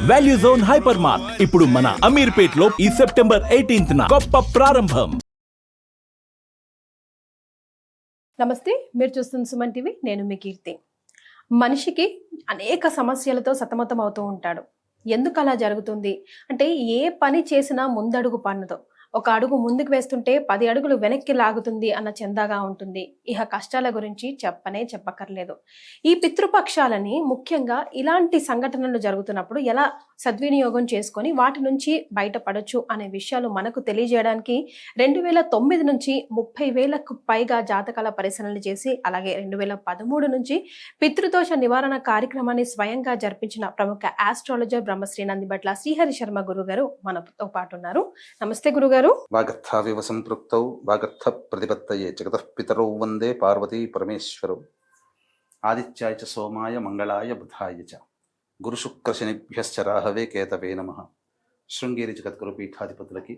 Value zone hyper mart ఇప్పుడు మన అమీర్పేట్ లో ఈ సెప్టెంబర్ 18న గొప్ప ప్రారంభం. నమస్తే, మీరు చూస్తున్న సుమన్ టీవీ. నేను మీ కీర్తి. మనిషికి అనేక సమస్యలతో సతమతం అవుతూ ఉంటాడు. ఎందుకు అలా జరుగుతుంది అంటే, ఏ పని చేసినా ముందడుగు పన్నదు. ఒక అడుగు ముందుకు వేస్తుంటే 10 అడుగులు వెనక్కి లాగుతుంది అన్న చందాగా ఉంటుంది. ఇహ కష్టాల గురించి చెప్పక్కర్లేదు. ఈ పితృపక్షాలని ముఖ్యంగా ఇలాంటి సంఘటనలు జరుగుతున్నప్పుడు ఎలా సద్వినియోగం చేసుకొని వాటి నుంచి బయటపడొచ్చు అనే విషయాలు మనకు తెలియజేయడానికి 2009 నుంచి 30,000కు పైగా జాతకాల పరిశీలనలు చేసి, అలాగే 2013 నుంచి పితృదోష నివారణ కార్యక్రమాన్ని స్వయంగా జరిపించిన ప్రముఖ ఆస్ట్రాలజర్ బ్రహ్మశ్రీ నందిబట్ల శ్రీహరి శర్మ గురుగారు మనతో పాటు ఉన్నారు. నమస్తే గురుగారు. వాగర్థావివ సంపృక్తౌ వాగర్థ ప్రతిపత్తయే జగతః పితరౌ వందే పార్వతీ పరమేశ్వరౌ. ఆదిత్యాయ చ సోమాయ మంగళాయ బుధాయ చ గురుశుక్రశనిభ్యశ్చ రాహవే కేతవే నమః. శృంగేరి జగద్గురు పీఠాధిపతులకి,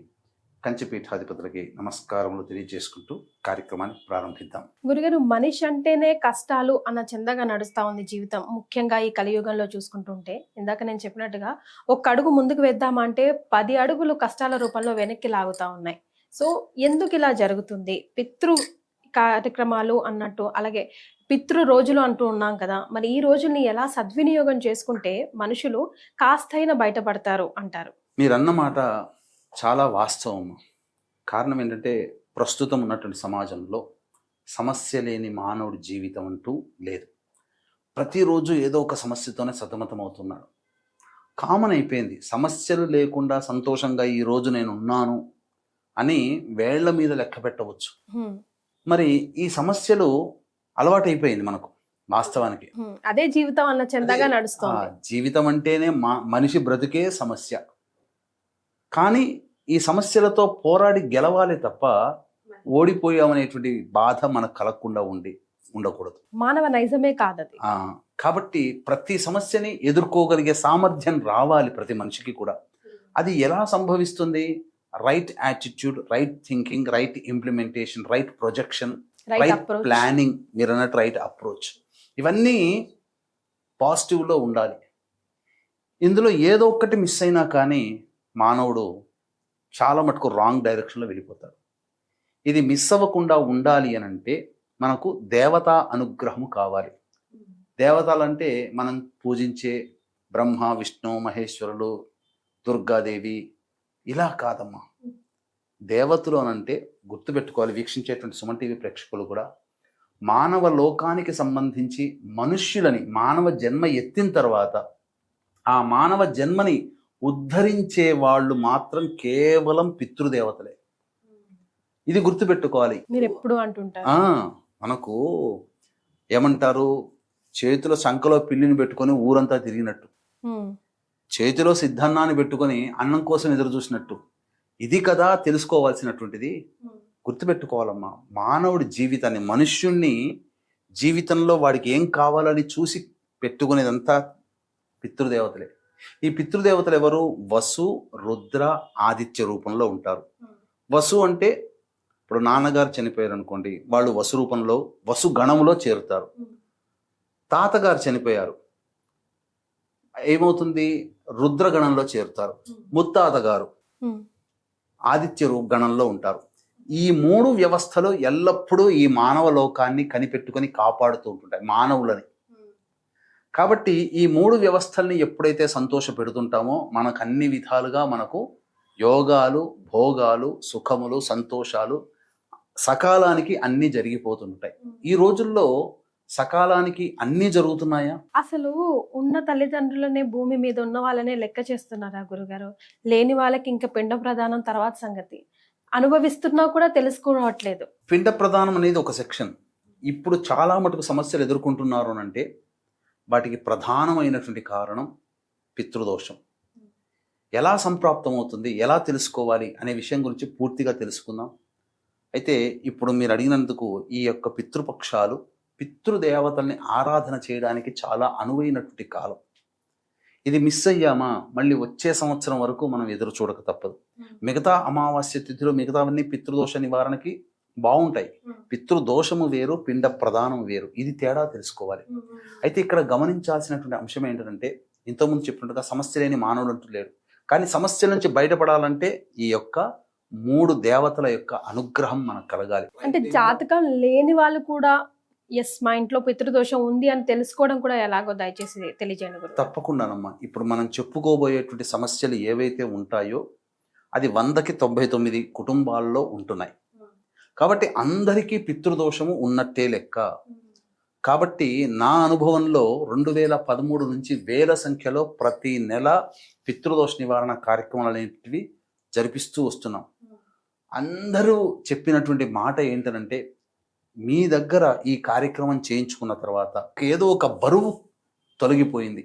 కంచి పీఠాధిపతులకి నమస్కారములు తెలియజేసుకుంటూ కార్యక్రమాన్ని ప్రారంభిద్దాం. గురుగారు, మనిషి అంటేనే కష్టాలు అన్న చందగా నడుస్తా ఉంది జీవితం. ముఖ్యంగా ఈ కలియుగంలో చూసుకుంటుంటే, ఇందాక నేను చెప్పినట్టుగా ఒక్క అడుగు ముందుకు వేద్దామంటే 10 అడుగులు కష్టాల రూపంలో వెనక్కి లాగుతా ఉన్నాయి. సో ఎందుకు ఇలా జరుగుతుంది? పితృ కార్యక్రమాలు అన్నట్టు, అలాగే పితృ రోజులు అంటూ ఉన్నాం కదా, మరి ఈ రోజుల్ని ఎలా సద్వినియోగం చేసుకుంటే మనుషులు కాస్తైనా బయటపడతారు అంటారు? మీరన్న మాట చాలా వాస్తవం. కారణం ఏంటంటే, ప్రస్తుతం ఉన్నటువంటి సమాజంలో సమస్య లేని మానవుడి జీవితం అంటూ లేదు. ప్రతిరోజు ఏదో ఒక సమస్యతోనే సతమతం అవుతున్నాడు. కామన్ అయిపోయింది. సమస్యలు లేకుండా సంతోషంగా ఈ రోజు నేను ఉన్నాను అని వేళ్ల మీద లెక్క పెట్టవచ్చు. మరి ఈ సమస్యలు అలవాటు అయిపోయింది మనకు. వాస్తవానికి అదే జీవితం అన్న చందగా నడుస్తుంది. జీవితం అంటేనే మనిషి బ్రతుకే సమస్య. కానీ ఈ సమస్యలతో పోరాడి గెలవాలి తప్ప ఓడిపోయామనేటువంటి బాధ మనకు కలగకుండా ఉండకూడదు. మానవ నైజమే కాదది. కాబట్టి ప్రతి సమస్యని ఎదుర్కోగలిగే సామర్థ్యం రావాలి ప్రతి మనిషికి కూడా. అది ఎలా సంభవిస్తుంది? Right attitude, right thinking, right implementation, right projection, right planning, మీరు అన్నట్టు రైట్ అప్రోచ్, ఇవన్నీ పాజిటివ్లో ఉండాలి. ఇందులో ఏదో ఒక్కటి మిస్ అయినా కానీ మానవుడు చాలా మటుకు రాంగ్ డైరెక్షన్లో వెళ్ళిపోతాడు. ఇది మిస్ అవ్వకుండా ఉండాలి అని అంటే మనకు దేవతా అనుగ్రహము కావాలి. దేవతలంటే మనం పూజించే బ్రహ్మ, విష్ణు, మహేశ్వరులు, దుర్గాదేవి ఇలా కాదమ్మా. దేవతలు అనంటే గుర్తుపెట్టుకోవాలి, వీక్షించేటువంటి సుమన్ టీవీ ప్రేక్షకులు కూడా, మానవ లోకానికి సంబంధించి మనుష్యులని మానవ జన్మ ఎత్తిన తర్వాత ఆ మానవ జన్మని ఉద్ధరించే వాళ్ళు మాత్రం కేవలం పితృదేవతలే. ఇది గుర్తుపెట్టుకోవాలి. మీరు ఎప్పుడు అంటుంటారు, మనకు ఏమంటారు, చేతిలో సంకలో పిల్లిని పెట్టుకొని ఊరంతా తిరిగినట్టు, చేతిలో సిద్ధన్నాన్ని పెట్టుకొని అన్నం కోసం ఎదురు చూసినట్టు. ఇది కదా తెలుసుకోవాల్సినటువంటిది. గుర్తుపెట్టుకోవాలమ్మా, మానవుడి జీవితాన్ని, మనుష్యుణ్ణి జీవితంలో వాడికి ఏం కావాలని చూసి పెట్టుకునేదంతా పితృదేవతలే. ఈ పితృదేవతలు ఎవరు? వసు, రుద్ర, ఆదిత్య రూపంలో ఉంటారు. వసు అంటే ఇప్పుడు నాన్నగారు చనిపోయారు అనుకోండి, వాళ్ళు వసు రూపంలో, వసు గణంలో చేరుతారు. తాతగారు చనిపోయారు, ఏమవుతుంది? రుద్రగణంలో చేరుతారు. ముత్తాతగారు ఆదిత్య గణంలో ఉంటారు. ఈ 3 వ్యవస్థలు ఎల్లప్పుడూ ఈ మానవ లోకాన్ని కనిపెట్టుకొని కాపాడుతూ ఉంటుంటాయి మానవులని. కాబట్టి ఈ 3 వ్యవస్థల్ని ఎప్పుడైతే సంతోష పెడుతుంటామో మనకు అన్ని విధాలుగా మనకు యోగాలు, భోగాలు, సుఖములు, సంతోషాలు సకాలానికి అన్ని జరిగిపోతుంటాయి. ఈ రోజుల్లో సకాలానికి అన్ని జరుగుతున్నాయా? అసలు ఉన్న తల్లిదండ్రులనే, భూమి మీద ఉన్న వాళ్ళనే లెక్క చేస్తున్నారా గురుగారు? లేని వాళ్ళకి ఇంకా పిండ ప్రదానం తర్వాత సంగతి. అనుభవిస్తున్నా కూడా తెలుసుకోవట్లేదు. పిండ ప్రదానం అనేది ఒక సెక్షన్. ఇప్పుడు చాలా మటుకు సమస్యలు ఎదుర్కొంటున్నారు అంటే వాటికి ప్రధానమైనటువంటి కారణం పితృదోషం. ఎలా సంప్రాప్తం అవుతుంది, ఎలా తెలుసుకోవాలి అనే విషయం గురించి పూర్తిగా తెలుసుకుందాం. అయితే ఇప్పుడు మీరు అడిగినందుకు ఈ యొక్క పితృపక్షాలు, పితృదేవతల్ని ఆరాధన చేయడానికి చాలా అనువైనటువంటి కాలం. ఇది మిస్ అయ్యామా మళ్ళీ వచ్చే సంవత్సరం వరకు మనం ఎదురు చూడక తప్పదు. మిగతా అమావాస్య తిథిలో మిగతావన్నీ పితృదోష నివారణకి బాగుంటాయి. పితృదోషము వేరు, పిండ ప్రదానం వేరు. ఇది తేడా తెలుసుకోవాలి. అయితే ఇక్కడ గమనించాల్సినటువంటి అంశం ఏంటంటే, ఇంతకుముందు చెప్పినట్టుగా సమస్య లేని మానవుడు అంటూ లేడు. కానీ సమస్యల నుంచి బయటపడాలంటే ఈ యొక్క 3 దేవతల యొక్క అనుగ్రహం మనకు కలగాలి. అంటే జాతకం లేని వాళ్ళు కూడా ఎస్ మా ఇంట్లో పితృదోషం ఉంది అని తెలుసుకోవడం కూడా ఎలాగో దయచేసి తెలియజేయండి గురువు. తప్పకుండానమ్మా. ఇప్పుడు మనం చెప్పుకోబోయేటువంటి సమస్యలు ఏవైతే ఉంటాయో అది 100కి 99 కుటుంబాల్లో ఉంటున్నాయి. కాబట్టి అందరికీ పితృదోషము ఉన్నట్టే లెక్క. కాబట్టి నా అనుభవంలో 2013 నుంచి వేల సంఖ్యలో ప్రతి నెల పితృదోష నివారణ కార్యక్రమాలు అనేటివి జరిపిస్తూ వస్తున్నాం. అందరూ చెప్పినటువంటి మాట ఏంటంటే, మీ దగ్గర ఈ కార్యక్రమం చేయించుకున్న తర్వాత ఏదో ఒక బరువు తొలగిపోయింది,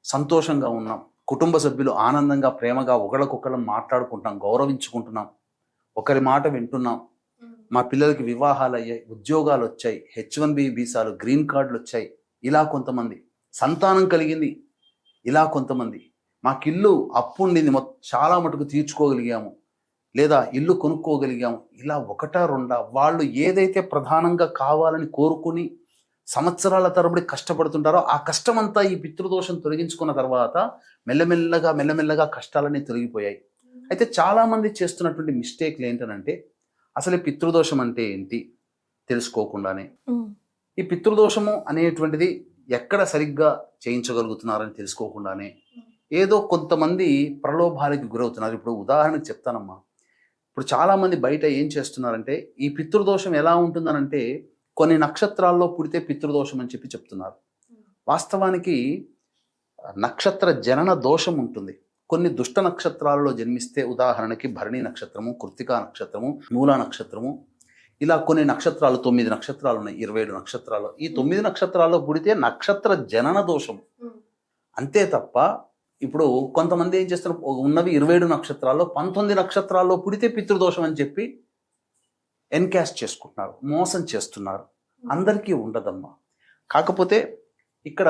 సంతోషంగా ఉన్నాం, కుటుంబ సభ్యులు ఆనందంగా ప్రేమగా ఒకళ్ళకొకళ్ళం మాట్లాడుకుంటున్నాం, గౌరవించుకుంటున్నాం, ఒకరి మాట వింటున్నాం, మా పిల్లలకి వివాహాలు అయ్యాయి, ఉద్యోగాలు వచ్చాయి, H1B వీసాలు, గ్రీన్ కార్డులు వచ్చాయి, ఇలా కొంతమంది సంతానం కలిగింది, ఇలా కొంతమంది మాకు ఇల్లు అప్పు ఉండింది చాలా మటుకు తీర్చుకోగలిగాము, లేదా ఇల్లు కొనుక్కోగలిగాము, ఇలా ఒకటా రెండా వాళ్ళు ఏదైతే ప్రధానంగా కావాలని కోరుకుని సంవత్సరాల తరబడి కష్టపడుతుంటారో ఆ కష్టమంతా ఈ పితృదోషం తొలగించుకున్న తర్వాత మెల్లమెల్లగా కష్టాలన్నీ తొలగిపోయాయి. అయితే చాలామంది చేస్తున్నటువంటి మిస్టేక్లు ఏంటనంటే, అసలు ఈ పితృదోషం అంటే ఏంటి తెలుసుకోకుండానే, ఈ పితృదోషము అనేటువంటిది ఎక్కడ సరిగ్గా చేయించగలుగుతున్నారని తెలుసుకోకుండానే ఏదో కొంతమంది ప్రలోభాలకి గురవుతున్నారు. ఇప్పుడు ఉదాహరణకు చెప్తానమ్మా. ఇప్పుడు చాలామంది బయట ఏం చేస్తున్నారంటే, ఈ పితృదోషం ఎలా ఉంటుందనంటే కొన్ని నక్షత్రాల్లో పుడితే పితృదోషం అని చెప్తున్నారు. వాస్తవానికి నక్షత్ర జనన దోషం ఉంటుంది. కొన్ని దుష్ట నక్షత్రాలలో జన్మిస్తే, ఉదాహరణకి భరణి నక్షత్రము, కృత్తికా నక్షత్రము, మూలా నక్షత్రము, ఇలా కొన్ని నక్షత్రాలు 9 నక్షత్రాలు ఉన్నాయి, 27 నక్షత్రాలు. ఈ 9 నక్షత్రాల్లో పుడితే నక్షత్ర జనన దోషం అంతే తప్ప, ఇప్పుడు కొంతమంది ఏం చేస్తారు, ఉన్నవి 27 నక్షత్రాల్లో 19 నక్షత్రాల్లో పుడితే పితృదోషం అని చెప్పి ఎన్కాస్ట్ చేసుకుంటున్నారు, మోసం చేస్తున్నారు. అందరికీ ఉండదమ్మా. కాకపోతే ఇక్కడ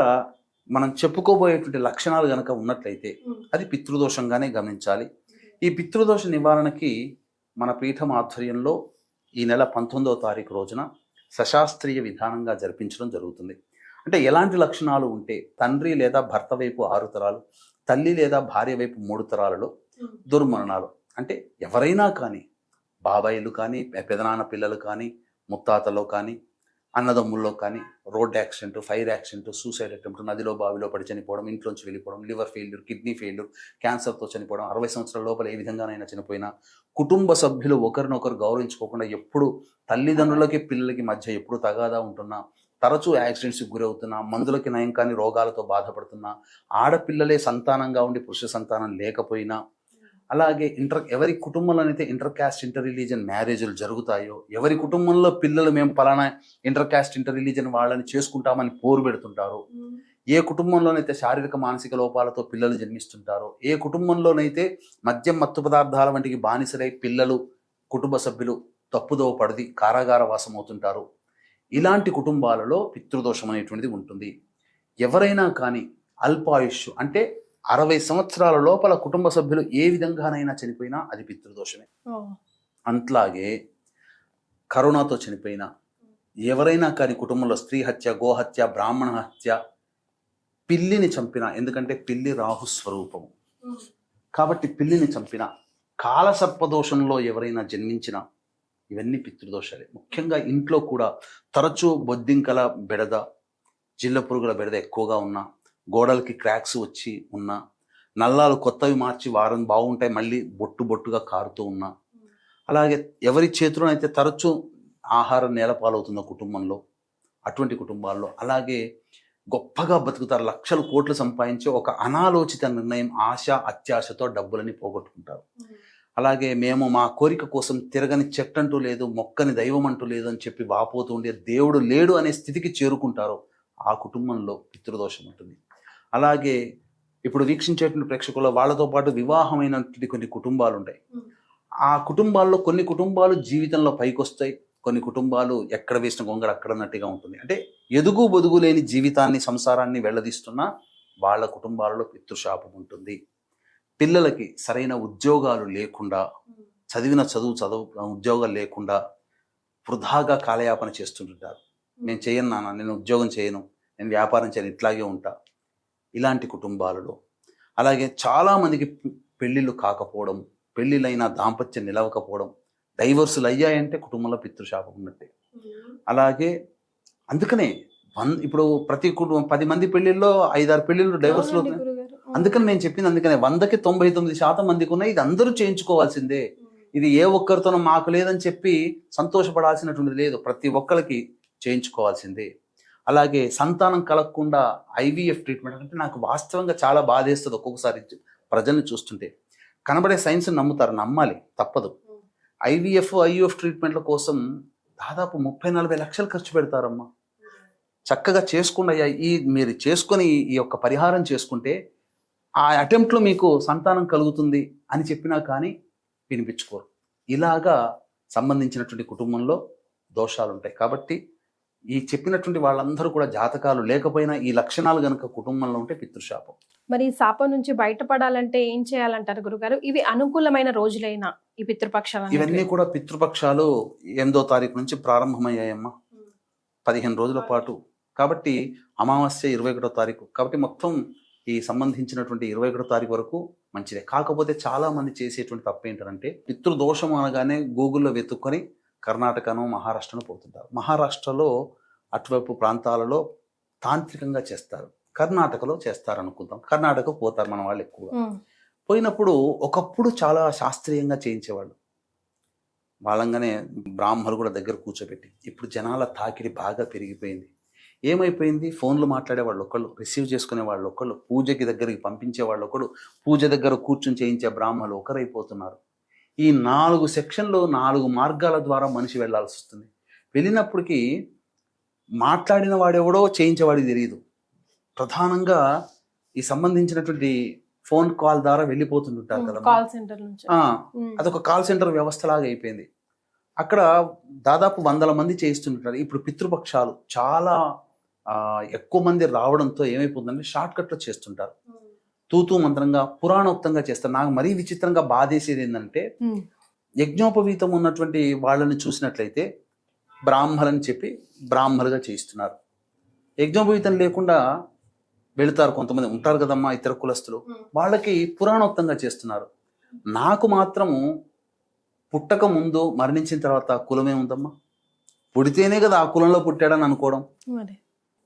మనం చెప్పుకోబోయేటువంటి లక్షణాలు కనుక ఉన్నట్లయితే అది పితృదోషంగానే గమనించాలి. ఈ పితృదోష నివారణకి మన పీఠం ఆధ్వర్యంలో ఈ నెల 19వ తారీఖు రోజున సశాస్త్రీయ విధానంగా జరిపించడం జరుగుతుంది. అంటే ఎలాంటి లక్షణాలు ఉంటే, తండ్రి లేదా భర్త వైపు 6 తరాలు, తల్లి లేదా భార్య వైపు 3 తరాలలో దుర్మరణాలు, అంటే ఎవరైనా కానీ, బాబాయిలు కానీ, పెదనాన్న పిల్లలు కానీ, ముత్తాతలో కానీ, అన్నదమ్ముల్లో కానీ, road accident, fire accident, suicide attempt, నదిలో బావిలో పడి చనిపోవడం, ఇంట్లోంచి వెళ్ళిపోవడం, లివర్ ఫెయిల్యూర్, కిడ్నీ ఫెయిల్యూర్, క్యాన్సర్తో చనిపోవడం, 60 సంవత్సరాల లోపల ఏ విధంగానైనా చనిపోయినా, కుటుంబ సభ్యులు ఒకరినొకరు గౌరవించుకోకుండా ఎప్పుడు తల్లిదండ్రులకి పిల్లలకి మధ్య ఎప్పుడు తగాదా ఉంటున్నా, తరచూ యాక్సిడెంట్స్కి గురవుతున్నా, మందులకి నయం కానీ రోగాలతో బాధపడుతున్నా, ఆడపిల్లలే సంతానంగా ఉండి పురుష సంతానం లేకపోయినా, అలాగే ఎవరి కుటుంబంలోనైతే ఇంటర్ క్యాస్ట్ ఇంటర్ రిలీజన్ మ్యారేజ్లు జరుగుతాయో, ఎవరి కుటుంబంలో పిల్లలు మేము పలానా ఇంటర్ క్యాస్ట్ ఇంటర్ రిలీజన్ వాళ్ళని చేసుకుంటామని పోరు పెడుతుంటారో, ఏ కుటుంబంలోనైతే శారీరక మానసిక లోపాలతో పిల్లలు జన్మిస్తుంటారో, ఏ కుటుంబంలోనైతే మద్యం మత్తు పదార్థాల వంటికి బానిసలై పిల్లలు కుటుంబ సభ్యులు తప్పుదోవ పడిది కారాగార వాసం అవుతుంటారు, ఇలాంటి కుటుంబాలలో పితృదోషం అనేటువంటిది ఉంటుంది. ఎవరైనా కానీ అల్పాయుష్ అంటే 60 సంవత్సరాల లోపల కుటుంబ సభ్యులు ఏ విధంగానైనా చనిపోయినా అది పితృదోషమే. అట్లాగే కరోనాతో చనిపోయినా, ఎవరైనా కానీ కుటుంబంలో స్త్రీ హత్య, గోహత్య, బ్రాహ్మణ హత్య, పిల్లిని చంపిన, ఎందుకంటే పిల్లి రాహు స్వరూపము కాబట్టి పిల్లిని చంపిన, కాలసర్పదోషంలో ఎవరైనా జన్మించిన, ఇవన్నీ పితృదోషాలే. ముఖ్యంగా ఇంట్లో కూడా తరచూ బొద్దింకల బెడద, జిల్ల పురుగుల బెడద ఎక్కువగా ఉన్నా, గోడలకి క్రాక్స్ వచ్చి ఉన్నా, నల్లాలు కొత్తవి మార్చి వారం బాగుంటాయి మళ్ళీ బొట్టుగా కారుతూ ఉన్నా, అలాగే ఎవరి చేతిలోనైతే తరచూ ఆహారం నేలపాలవుతుందో కుటుంబంలో, అటువంటి కుటుంబాల్లో, అలాగే గొప్పగా బతుకుతారు, లక్షలు కోట్లు సంపాదించి ఒక అనాలోచిత నిర్ణయం, ఆశ అత్యాశతో డబ్బులని పోగొట్టుకుంటారు. అలాగే మేము మా కోరిక కోసం తిరగని చెట్టంటూ లేదు, మొక్కని దైవం అంటూ లేదు అని చెప్పి వాపోతూ ఉండే దేవుడు లేడు అనే స్థితికి చేరుకుంటారు, ఆ కుటుంబంలో పితృదోషం ఉంటుంది. అలాగే ఇప్పుడు వీక్షించేటువంటి ప్రేక్షకుల్లో వాళ్ళతో పాటు వివాహమైనటువంటి కొన్ని కుటుంబాలు ఉంటాయి. ఆ కుటుంబాల్లో కొన్ని కుటుంబాలు జీవితంలో పైకి వస్తాయి, కొన్ని కుటుంబాలు ఎక్కడ వేసిన గొంగడ అక్కడన్నట్టుగా ఉంటుంది. అంటే ఎదుగు బొదుగు లేని జీవితాన్ని, సంసారాన్ని వెళ్ళదీస్తున్న వాళ్ళ కుటుంబాలలో పితృశాపం ఉంటుంది. పిల్లలకి సరైన ఉద్యోగాలు లేకుండా, చదివిన చదువు ఉద్యోగాలు లేకుండా వృధాగా కాలయాపన చేస్తుంటారు. నేను చేయను నాన్న, నేను ఉద్యోగం చేయను, నేను వ్యాపారం చేయను, ఇట్లాగే ఉంటా. ఇలాంటి కుటుంబాలలో, అలాగే చాలామందికి పెళ్ళిళ్ళు కాకపోవడం, పెళ్ళిళ్ళైన దాంపత్యం నిలవకపోవడం, డైవర్సులు అయ్యాయంటే కుటుంబంలో పితృశాపం ఉన్నట్టే. అలాగే అందుకనే ఇప్పుడు ప్రతి కుటుంబం 10 మంది పెళ్ళిళ్ళలో 5-6 పెళ్ళిళ్ళు డైవర్సులు అవునండి అవుతున్నాయి. గురుగారు. అందుకని నేను చెప్పింది అందుకనే 100కి 99% మందికి ఉన్నాయి. ఇది అందరూ చేయించుకోవాల్సిందే. ఇది ఏ ఒక్కరితోనో మాకు లేదని చెప్పి సంతోషపడాల్సినటువంటిది లేదు. ప్రతి ఒక్కరికి చేయించుకోవాల్సిందే. అలాగే సంతానం కలగకుండా ఐవీఎఫ్ ట్రీట్మెంట్ అంటే నాకు వాస్తవంగా చాలా బాధేస్తుంది ఒక్కొక్కసారి ప్రజల్ని చూస్తుంటే. కనబడే సైన్స్ నమ్ముతారు, నమ్మాలి, తప్పదు. ఐవీఎఫ్ ట్రీట్మెంట్ల కోసం దాదాపు 30-40 లక్షలు ఖర్చు పెడతారమ్మా. చక్కగా చేసుకుండా మీరు చేసుకొని ఈ యొక్క పరిహారం చేసుకుంటే ఆ అటెంప్ట్లో మీకు సంతానం కలుగుతుంది అని చెప్పినా కానీ వినిపించుకోరు. ఇలాగా సంబంధించినటువంటి కుటుంబంలో దోషాలు ఉంటాయి. కాబట్టి ఈ చెప్పినటువంటి వాళ్ళందరూ కూడా జాతకాలు లేకపోయినా ఈ లక్షణాలు గనక కుటుంబంలో ఉంటే పితృశాపం. మరి ఈ శాపం నుంచి బయటపడాలంటే ఏం చేయాలంటారు గురుగారు? ఇవి అనుకూలమైన రోజులైనా ఈ పితృపక్షాలు ఇవన్నీ కూడా పితృపక్షాలు 8వ తారీఖు నుంచి ప్రారంభమయ్యాయమ్మా, 15 రోజుల పాటు. కాబట్టి అమావాస్య 21వ తారీఖు, కాబట్టి మొత్తం ఈ సంబంధించినటువంటి 21వ తారీఖు వరకు మంచిదే. కాకపోతే చాలా మంది చేసేటువంటి తప్పు ఏంటంటే పితృదోషం అనగానే గూగుల్లో వెతుక్కొని కర్ణాటకను మహారాష్ట్రను పోతుంటారు. మహారాష్ట్రలో అటువైపు ప్రాంతాలలో తాంత్రికంగా చేస్తారు, కర్ణాటకలో చేస్తారు అనుకుందాం. కర్ణాటక పోతారు మన వాళ్ళు ఎక్కువగా. పోయినప్పుడు ఒకప్పుడు చాలా శాస్త్రీయంగా చేయించేవాళ్ళు, వాళ్ళంగానే బ్రాహ్మణులు కూడా దగ్గర కూర్చోబెట్టి. ఇప్పుడు జనాల తాకిడి బాగా పెరిగిపోయింది. ఏమైపోయింది, ఫోన్లు మాట్లాడే వాళ్ళు ఒకళ్ళు, రిసీవ్ చేసుకునే వాళ్ళు ఒకళ్ళు, పూజకి దగ్గరికి పంపించే వాళ్ళు ఒకళ్ళు, పూజ దగ్గర కూర్చొని చేయించే బ్రాహ్మణులు ఒకరైపోతున్నారు. ఈ 4 సెక్షన్లు 4 మార్గాల ద్వారా మనిషి వెళ్లాల్సి వస్తుంది. వెళ్ళినప్పటికీ మాట్లాడిన వాడెవడో చేయించేవాడికి తెలియదు. ప్రధానంగా ఈ సంబంధించినటువంటి ఫోన్ కాల్ ద్వారా వెళ్ళిపోతుంటారు కదా, కాల్ సెంటర్ నుంచి. అదొక కాల్ సెంటర్ వ్యవస్థలాగా అయిపోయింది. అక్కడ దాదాపు 100 మంది చేయిస్తుంటారు. ఇప్పుడు పితృపక్షాలు చాలా ఎక్కువ మంది రావడంతో ఏమైపోతుందంటే షార్ట్ కట్లో చేస్తుంటారు, తూతూ మంత్రంగా పురాణోక్తంగా చేస్తారు. నాకు మరీ విచిత్రంగా బాధేసేది ఏంటంటే యజ్ఞోపవీతం ఉన్నటువంటి వాళ్ళని చూసినట్లయితే బ్రాహ్మలని చెప్పి బ్రాహ్మలుగా చేయిస్తున్నారు. యజ్ఞోపవీతం లేకుండా వెళుతారు, కొంతమంది ఉంటారు కదమ్మా ఇతర కులస్తులు, వాళ్ళకి పురాణోక్తంగా చేస్తున్నారు. నాకు మాత్రము పుట్టక ముందు మరణించిన తర్వాత కులమే ఉందమ్మా. పుడితేనే కదా ఆ కులంలో పుట్టాడని అనుకోవడం,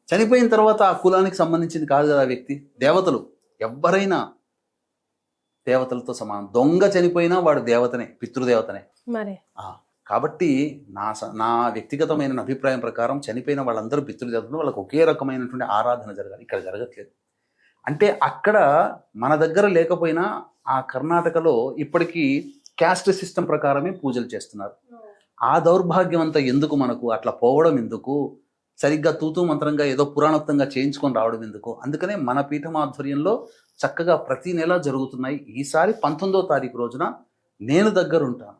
చనిపోయిన తర్వాత ఆ కులానికి సంబంధించింది కాదు కదా ఆ వ్యక్తి. దేవతలు ఎవ్వరైనా దేవతలతో సమానం. దొంగ చనిపోయినా వాడు దేవతనే, పితృదేవతనే. కాబట్టి నా వ్యక్తిగతమైన అభిప్రాయం ప్రకారం చనిపోయిన వాళ్ళందరూ పితృదేవతలు, వాళ్ళకి ఒకే రకమైనటువంటి ఆరాధన జరగాలి. ఇక్కడ జరగట్లేదు. అంటే అక్కడ మన దగ్గర లేకపోయినా ఆ కర్ణాటకలో ఇప్పటికీ క్యాస్ట్ సిస్టమ్ ప్రకారమే పూజలు చేస్తున్నారు. ఆ దౌర్భాగ్యం అంతా ఎందుకు మనకు, అట్లా పోవడం ఎందుకు, సరిగ్గా తూతూ మంత్రంగా ఏదో పురాణోక్తంగా చేయించుకొని రావడం ఎందుకు? అందుకనే మన పీఠం ఆధ్వర్యంలో చక్కగా ప్రతి నెల జరుగుతున్నాయి. ఈసారి 19వ తారీఖు రోజున నేను దగ్గరుంటాను,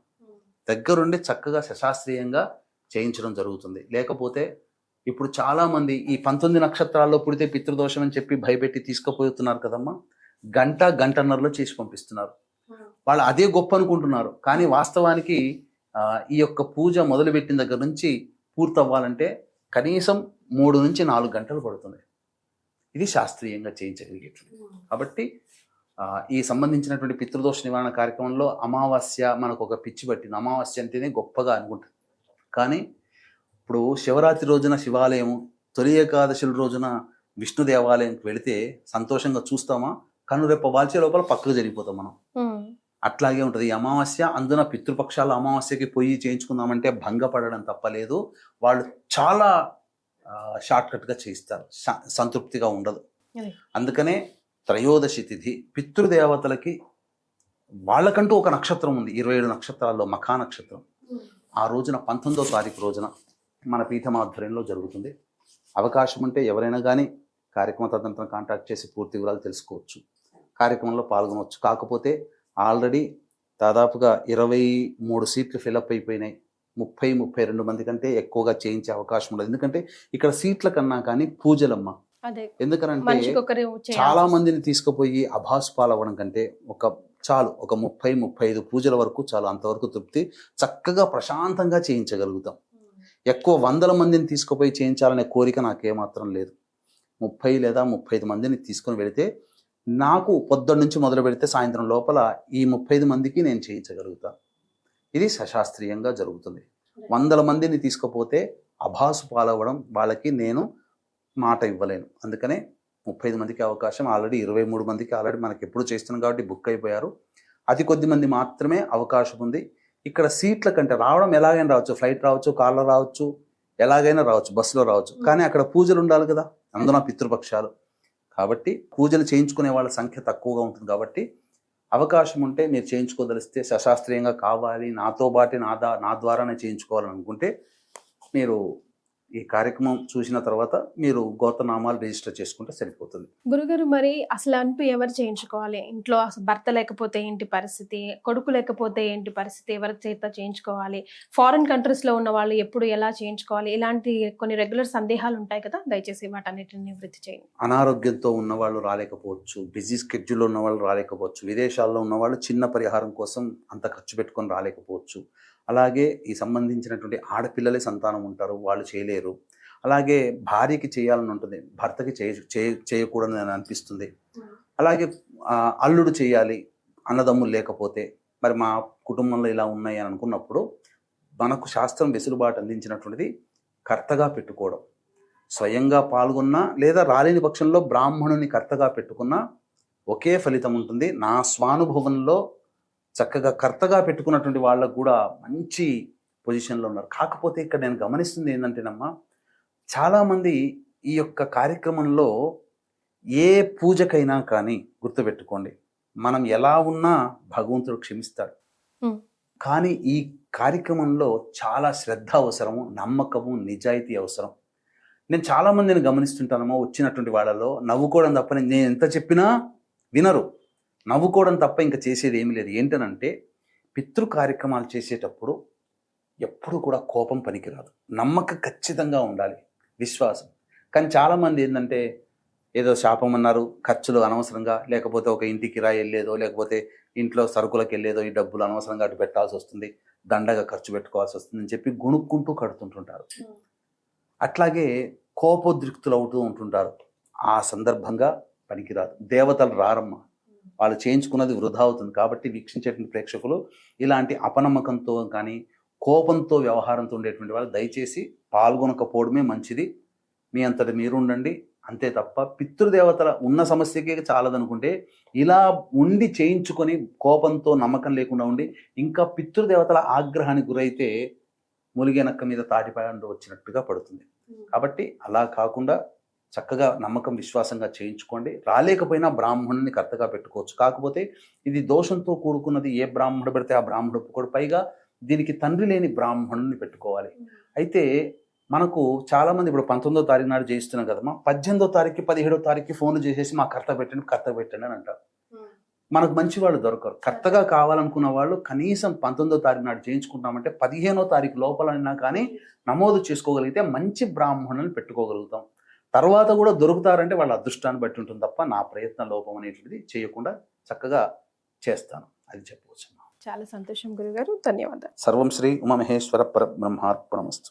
దగ్గరుండి చక్కగా శశాస్త్రీయంగా చేయించడం జరుగుతుంది. లేకపోతే ఇప్పుడు చాలామంది ఈ 19 నక్షత్రాల్లో పుడితే పితృదోషం అని చెప్పి భయపెట్టి తీసుకుపోతున్నారు కదమ్మా, గంటన్నరలో చేసి పంపిస్తున్నారు. వాళ్ళు అదే గొప్ప అనుకుంటున్నారు. కానీ వాస్తవానికి ఈ యొక్క పూజ మొదలుపెట్టిన దగ్గర నుంచి పూర్తవ్వాలంటే కనీసం 3 నుంచి 4 గంటలు పడుతుంది. ఇది శాస్త్రీయంగా చేయించగలిగేటువంటి. కాబట్టి ఈ సంబంధించినటువంటి పితృదోష నివారణ కార్యక్రమంలో అమావాస్య మనకు ఒక పిచ్చి పట్టింది. అమావాస్య అంటేనే గొప్పగా అనుకుంటుంది. కానీ ఇప్పుడు శివరాత్రి రోజున శివాలయం, తొలి ఏకాదశుల రోజున విష్ణు దేవాలయంకి వెళితే సంతోషంగా చూస్తామా? కనురెప్ప వాల్చే లోపల పక్కకు జరిగిపోతాం మనం. అట్లాగే ఉంటుంది ఈ అమావాస్య. అందున పితృపక్షాల అమావాస్యకి పోయి చేయించుకుందామంటే భంగపడడం తప్పలేదు. వాళ్ళు చాలా షార్ట్ కట్గా చేయిస్తారు, సంతృప్తిగా ఉండదు. అందుకనే త్రయోదశి తిథి పితృదేవతలకి వాళ్ళకంటూ ఒక నక్షత్రం ఉంది. 27 నక్షత్రాల్లో మఖా నక్షత్రం. ఆ రోజున 19వ తారీఖు రోజున మన పీఠం ఆధ్వర్యంలో జరుగుతుంది. అవకాశం ఉంటే ఎవరైనా కానీ కార్యక్రమ తదనంతరం కాంటాక్ట్ చేసి పూర్తి వివరాలు తెలుసుకోవచ్చు, కార్యక్రమంలో పాల్గొనవచ్చు. కాకపోతే ఆల్రెడీ దాదాపుగా 23 సీట్లు ఫిలప్ అయిపోయినాయి. 30-32 మంది కంటే ఎక్కువగా చేయించే అవకాశం ఉండదు. ఎందుకంటే ఇక్కడ సీట్ల కన్నా కానీ పూజలమ్మ. ఎందుకనంటే చాలా మందిని తీసుకుపోయి అభాసుపాలు అవ్వడం కంటే ఒక 30-35 పూజల వరకు చాలు, అంతవరకు తృప్తి. చక్కగా ప్రశాంతంగా చేయించగలుగుతాం. ఎక్కువ 100 మందిని తీసుకుపోయి చేయించాలనే కోరిక నాకేమాత్రం లేదు. 30 లేదా 35 మందిని తీసుకొని వెళితే నాకు పొద్దున్న నుంచి మొదలు పెడితే సాయంత్రం లోపల ఈ 35 మందికి నేను చేయించగలుగుతాను. ఇది సశాస్త్రీయంగా జరుగుతుంది. 100 మందిని తీసుకుపోతే అభాసు పాలవ్వడం, వాళ్ళకి నేను మాట ఇవ్వలేను. అందుకనే 35 మందికి అవకాశం, ఆల్రెడీ 23 మందికి ఆల్రెడీ మనకి ఎప్పుడు చేస్తున్నాం కాబట్టి బుక్ అయిపోయారు. అతి కొద్ది మంది మాత్రమే అవకాశం ఉంది. ఇక్కడ సీట్ల కంటే రావడం ఎలాగైనా రావచ్చు, ఫ్లైట్ రావచ్చు, కార్లో రావచ్చు, ఎలాగైనా రావచ్చు, బస్సులో రావచ్చు. కానీ అక్కడ పూజలు ఉండాలి కదా, అందున పితృపక్షాలు కాబట్టి పూజలు చేయించుకునే వాళ్ళ సంఖ్య తక్కువగా ఉంటుంది. కాబట్టి అవకాశం ఉంటే మీరు చేయించుకోదలిస్తే, సశాస్త్రీయంగా కావాలి, నాతో పాటు నా ద్వారానే చేయించుకోవాలని అనుకుంటే మీరు ఈ కార్యక్రమం చూసిన తర్వాత మీరు గోత్రనామాలు రిజిస్టర్ చేసుకుంటే సరిపోతుంది. గురుగారు, మరి అసలు అంటూ ఎవరు చేయించుకోవాలి? ఇంట్లో అసలు భర్త లేకపోతే ఏంటి పరిస్థితి, కొడుకు లేకపోతే ఏంటి పరిస్థితి, ఎవరి చేత చేయించుకోవాలి, ఫారిన్ కంట్రీస్ లో ఉన్న వాళ్ళు ఎప్పుడు ఎలా చేయించుకోవాలి, ఇలాంటి కొన్ని రెగ్యులర్ సందేహాలు ఉంటాయి కదా, దయచేసి వాటన్నిటిని నివృత్తి చేయండి. అనారోగ్యంతో ఉన్న వాళ్ళు రాలేకపోవచ్చు, బిజీ స్కెడ్యూల్లో ఉన్న వాళ్ళు రాలేకపోవచ్చు, విదేశాల్లో ఉన్న వాళ్ళు చిన్న పరిహారం కోసం అంత ఖర్చు పెట్టుకొని రాలేకపోవచ్చు. అలాగే ఈ సంబంధించినటువంటి ఆడపిల్లలే సంతానం ఉంటారు, వాళ్ళు చేయలేరు. అలాగే భార్యకి చేయాలని ఉంటుంది, భర్తకి చేయకూడదని అని అనిపిస్తుంది. అలాగే అల్లుడు చేయాలి, అన్నదమ్ములు లేకపోతే మరి మా కుటుంబంలో ఇలా ఉన్నాయి అని అనుకున్నప్పుడు మనకు శాస్త్రం వెసులుబాటు అందించినటువంటిది కర్తగా పెట్టుకోవడం. స్వయంగా పాల్గొన్నా లేదా రాలేని పక్షంలో బ్రాహ్మణుని కర్తగా పెట్టుకున్నా ఒకే ఫలితం ఉంటుంది. నా స్వానుభవంలో చక్కగా కర్తగా పెట్టుకున్నటువంటి వాళ్ళకు కూడా మంచి పొజిషన్లో ఉన్నారు. కాకపోతే ఇక్కడ నేను గమనిస్తుంది ఏంటంటేనమ్మా, చాలామంది ఈ యొక్క కార్యక్రమంలో ఏ పూజకైనా కానీ గుర్తుపెట్టుకోండి, మనం ఎలా ఉన్నా భగవంతుడు క్షమిస్తాడు. కానీ ఈ కార్యక్రమంలో చాలా శ్రద్ధ అవసరము, నమ్మకము, నిజాయితీ అవసరం. నేను చాలామందిని గమనిస్తుంటానమ్మా, వచ్చినటువంటి వాళ్ళలో నవ్వుకోవడం తప్ప నేను ఎంత చెప్పినా వినరు. నవ్వుకోవడం తప్ప ఇంకా చేసేది ఏమీ లేదు. ఏంటనంటే పితృ కార్యక్రమాలు చేసేటప్పుడు ఎప్పుడు కూడా కోపం పనికిరాదు, నమ్మకం ఖచ్చితంగా ఉండాలి, విశ్వాసం. కానీ చాలామంది ఏంటంటే ఏదో శాపం అన్నారు, ఖర్చులు అనవసరంగా, లేకపోతే ఒక ఇంటి కిరాయి వెళ్ళేదో, లేకపోతే ఇంట్లో సరుకులకు వెళ్ళేదో ఈ డబ్బులు అనవసరంగా అటు పెట్టాల్సి వస్తుంది, దండగా ఖర్చు పెట్టుకోవాల్సి వస్తుంది అని చెప్పి గుణుక్కుంటూ కడుతుంటుంటారు. అట్లాగే కోపోద్రిక్తులు అవుతూ ఉంటుంటారు. ఆ సందర్భంగా పనికిరాదు. దేవతలు రారమ్మ, వాళ్ళు చేయించుకున్నది వృధా అవుతుంది. కాబట్టి వీక్షించేటువంటి ప్రేక్షకులు ఇలాంటి అపనమ్మకంతో కానీ కోపంతో వ్యవహారంతో ఉండేటువంటి వాళ్ళు దయచేసి పాల్గొనకపోవడమే మంచిది. మీ అంతటి మీరు ఉండండి అంతే తప్ప పితృదేవతల ఉన్న సమస్యకే చాలదనుకుంటే ఇలా ఉండి చేయించుకొని కోపంతో నమ్మకం లేకుండా ఉండి ఇంకా పితృదేవతల ఆగ్రహానికి గురైతే ములిగెనక్క మీద తాటిపాయంలో వచ్చినట్టుగా పడుతుంది. కాబట్టి అలా కాకుండా చక్కగా నమ్మకం విశ్వాసంగా చేయించుకోండి. రాలేకపోయినా బ్రాహ్మణుని కర్తగా పెట్టుకోవచ్చు. కాకపోతే ఇది దోషంతో కూడుకున్నది, ఏ బ్రాహ్మణుడు పెడితే ఆ బ్రాహ్మణుడు ఒప్పుకోడు. పైగా దీనికి తండ్రి లేని బ్రాహ్మణుని పెట్టుకోవాలి. అయితే మనకు చాలామంది ఇప్పుడు 19వ తారీఖు నాడు చేయిస్తున్నాం కదమ్మా, 18వ తారీఖుకి 17వ తారీఖుకి ఫోన్లు చేసేసి మా కర్త పెట్టండి అని అంటారు. మనకు మంచి వాళ్ళు దొరకరు. కర్తగా కావాలనుకున్న వాళ్ళు కనీసం 19వ తారీఖు నాడు చేయించుకుంటామంటే 15వ తారీఖు లోపలైనా కానీ నమోదు చేసుకోగలిగితే మంచి బ్రాహ్మణుని పెట్టుకోగలుగుతాం. తర్వాత కూడా దొరుకుతారంటే వాళ్ళ అదృష్టాన్ని బట్టి ఉంటుంది తప్ప నా ప్రయత్న లోపం అనేటువంటిది చేయకుండా చక్కగా చేస్తాను, అది చెప్పవచ్చు. చాలా సంతోషం గురుగారు, ధన్యవాదాలు. సర్వం శ్రీ ఉమామహేశ్వర పరబ్రహ్మార్పణమస్తు.